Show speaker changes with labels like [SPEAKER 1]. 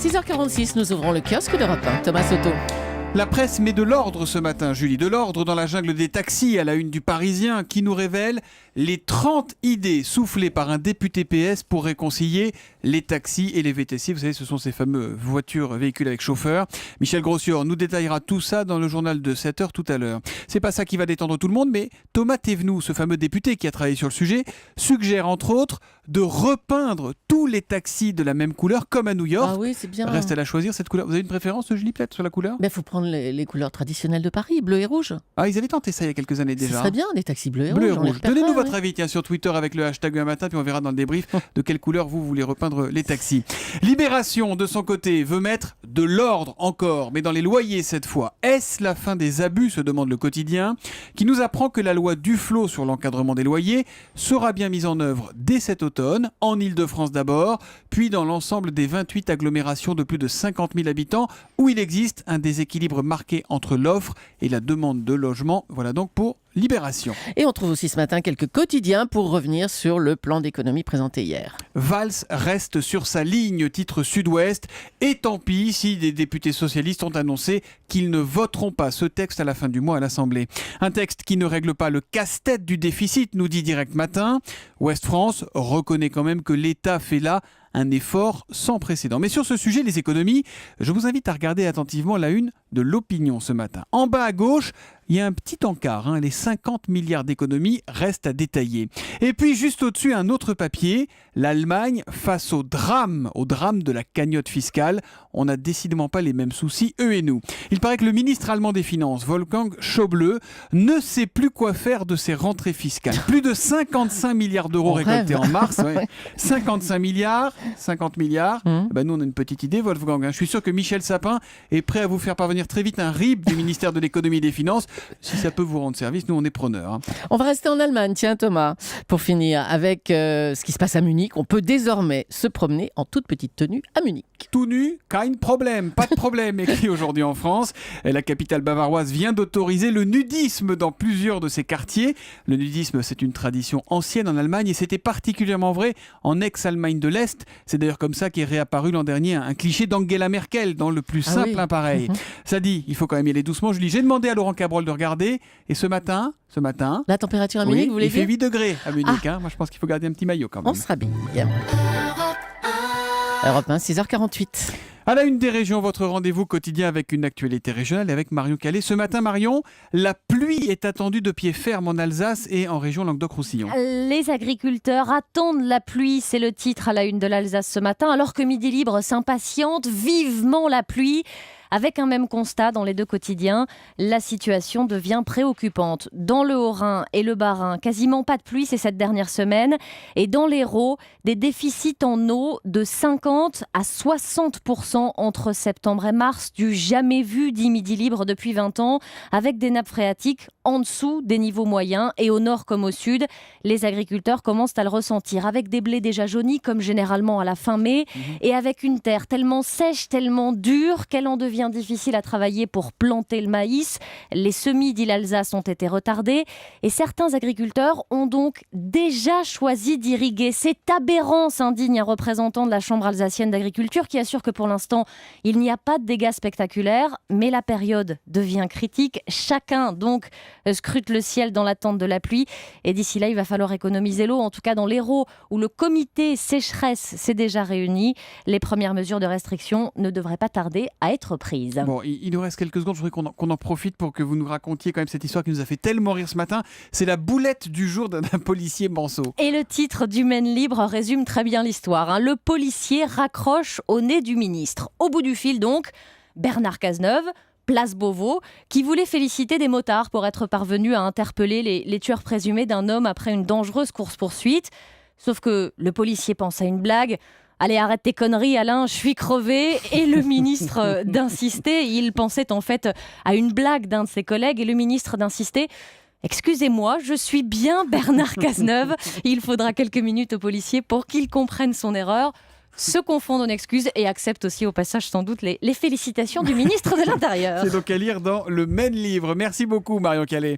[SPEAKER 1] 6h46, nous ouvrons le kiosque d'Europe 1. Thomas Soto.
[SPEAKER 2] La presse met de l'ordre ce matin, Julie, de l'ordre dans la jungle des taxis à la une du Parisien qui nous révèle les 30 idées soufflées par un député PS pour réconcilier les taxis et les VTC. Vous savez, ce sont ces fameux véhicules avec chauffeur. Michel Grossior nous détaillera tout ça dans le journal de 7h tout à l'heure. C'est pas ça qui va détendre tout le monde, mais Thomas Thévenoud, ce fameux député qui a travaillé sur le sujet, suggère entre autres de repeindre tous les taxis de la même couleur comme à New York.
[SPEAKER 1] Ah oui, c'est bien.
[SPEAKER 2] Reste à la choisir cette couleur. Vous avez une préférence, Julie, peut-être sur la couleur ?
[SPEAKER 1] Il faut prendre les couleurs traditionnelles de Paris, bleu et rouge.
[SPEAKER 2] Ah, ils avaient tenté ça il y a quelques années déjà.
[SPEAKER 1] Ce serait bien, des taxis bleus et
[SPEAKER 2] Bleu et
[SPEAKER 1] rouges.
[SPEAKER 2] rouge. Donnez-nous votre avis sur Twitter avec le hashtag un matin, puis on verra dans le débrief de quelle couleur vous voulez repeindre les taxis. Libération, de son côté, veut mettre de l'ordre encore, mais dans les loyers cette fois. Est-ce la fin des abus, se demande le quotidien, qui nous apprend que la loi Duflot sur l'encadrement des loyers sera bien mise en œuvre dès cet automne, en Ile-de-France d'abord, puis dans l'ensemble des 28 agglomérations de plus de 50 000 habitants, où il existe un déséquilibre marqué entre l'offre et la demande de logement. Voilà donc pour Libération.
[SPEAKER 1] Et on trouve aussi ce matin quelques quotidiens pour revenir sur le plan d'économie présenté hier.
[SPEAKER 2] Valls reste sur sa ligne, titre Sud-Ouest. Et tant pis si des députés socialistes ont annoncé qu'ils ne voteront pas ce texte à la fin du mois à l'Assemblée. Un texte qui ne règle pas le casse-tête du déficit, nous dit Direct Matin. Ouest France reconnaît quand même que l'État fait là un effort sans précédent. Mais sur ce sujet, les économies, je vous invite à regarder attentivement la une de l'Opinion ce matin. En bas à gauche, il y a un petit encart, les 50 milliards d'économies restent à détailler. Et puis juste au-dessus, un autre papier, l'Allemagne face au drame de la cagnotte fiscale. On n'a décidément pas les mêmes soucis, eux et nous. Il paraît que le ministre allemand des Finances, Wolfgang Schäuble, ne sait plus quoi faire de ses rentrées fiscales. Plus de 55 milliards d'euros récoltés en mars. Ouais. 55 milliards, 50 milliards. Nous, on a une petite idée, Wolfgang. Je suis sûr que Michel Sapin est prêt à vous faire parvenir très vite un RIB du ministère de l'économie et des finances. Si ça peut vous rendre service, nous on est preneurs.
[SPEAKER 1] On va rester en Allemagne, tiens Thomas, pour finir avec ce qui se passe à Munich. On peut désormais se promener en toute petite tenue à Munich.
[SPEAKER 2] Tout nu, kein problème, pas de problème, écrit aujourd'hui en France. La capitale bavaroise vient d'autoriser le nudisme dans plusieurs de ses quartiers. Le nudisme, c'est une tradition ancienne en Allemagne et c'était particulièrement vrai en ex-Allemagne de l'Est. C'est d'ailleurs comme ça qu'est réapparu l'an dernier un cliché d'Angela Merkel dans le plus simple pareil. Ça dit, il faut quand même y aller doucement. Julie, j'ai demandé à Laurent Cabrol de regarder et ce matin...
[SPEAKER 1] La température à Munich, vous voulez
[SPEAKER 2] dire ? Il fait 8 degrés à Munich. Moi, je pense qu'il faut garder un petit maillot quand même.
[SPEAKER 1] On se rhabille. Europe 1, 6h48.
[SPEAKER 2] À la une des régions, votre rendez-vous quotidien avec une actualité régionale et avec Marion Calais. Ce matin, Marion, la pluie est attendue de pied ferme en Alsace et en région Languedoc-Roussillon.
[SPEAKER 3] Les agriculteurs attendent la pluie, c'est le titre à la une de l'Alsace ce matin, alors que Midi Libre s'impatiente vivement la pluie. Avec un même constat dans les deux quotidiens, la situation devient préoccupante. Dans le Haut-Rhin et le Bas-Rhin, quasiment pas de pluie ces 7 dernières semaines. Et dans l'Hérault, des déficits en eau de 50 à 60% entre septembre et mars, du jamais vu, dit Midi Libre depuis 20 ans, avec des nappes phréatiques en dessous des niveaux moyens. Et au nord comme au sud, les agriculteurs commencent à le ressentir, avec des blés déjà jaunis, comme généralement à la fin mai, et avec une terre tellement sèche, tellement dure, qu'elle en devient difficile à travailler pour planter le maïs. Les semis, dit l'Alsace, ont été retardés et certains agriculteurs ont donc déjà choisi d'irriguer. C'est aberrant, s'indigne un représentant de la Chambre alsacienne d'agriculture qui assure que pour l'instant, il n'y a pas de dégâts spectaculaires, mais la période devient critique. Chacun donc scrute le ciel dans l'attente de la pluie et d'ici là, il va falloir économiser l'eau, en tout cas dans l'Hérault où le comité sécheresse s'est déjà réuni. Les premières mesures de restriction ne devraient pas tarder à être prises.
[SPEAKER 2] Bon, il nous reste quelques secondes. Je voudrais qu'on en profite pour que vous nous racontiez quand même cette histoire qui nous a fait tellement rire ce matin. C'est la boulette du jour d'un policier manceau.
[SPEAKER 3] Et le titre du Maine Libre résume très bien l'histoire. Le policier raccroche au nez du ministre. Au bout du fil donc, Bernard Cazeneuve, place Beauvau, qui voulait féliciter des motards pour être parvenus à interpeller les tueurs présumés d'un homme après une dangereuse course-poursuite. Sauf que le policier pense à une blague. Allez, arrête tes conneries, Alain, je suis crevé. Et le ministre d'insister. Il pensait en fait à une blague d'un de ses collègues. Et le ministre d'insister. Excusez-moi, je suis bien Bernard Cazeneuve. Il faudra quelques minutes au policier pour qu'il comprenne son erreur, se confondent en excuses et acceptent aussi au passage sans doute les félicitations du ministre de l'Intérieur.
[SPEAKER 2] C'est donc à lire dans le Maine Livre. Merci beaucoup Marion Calais.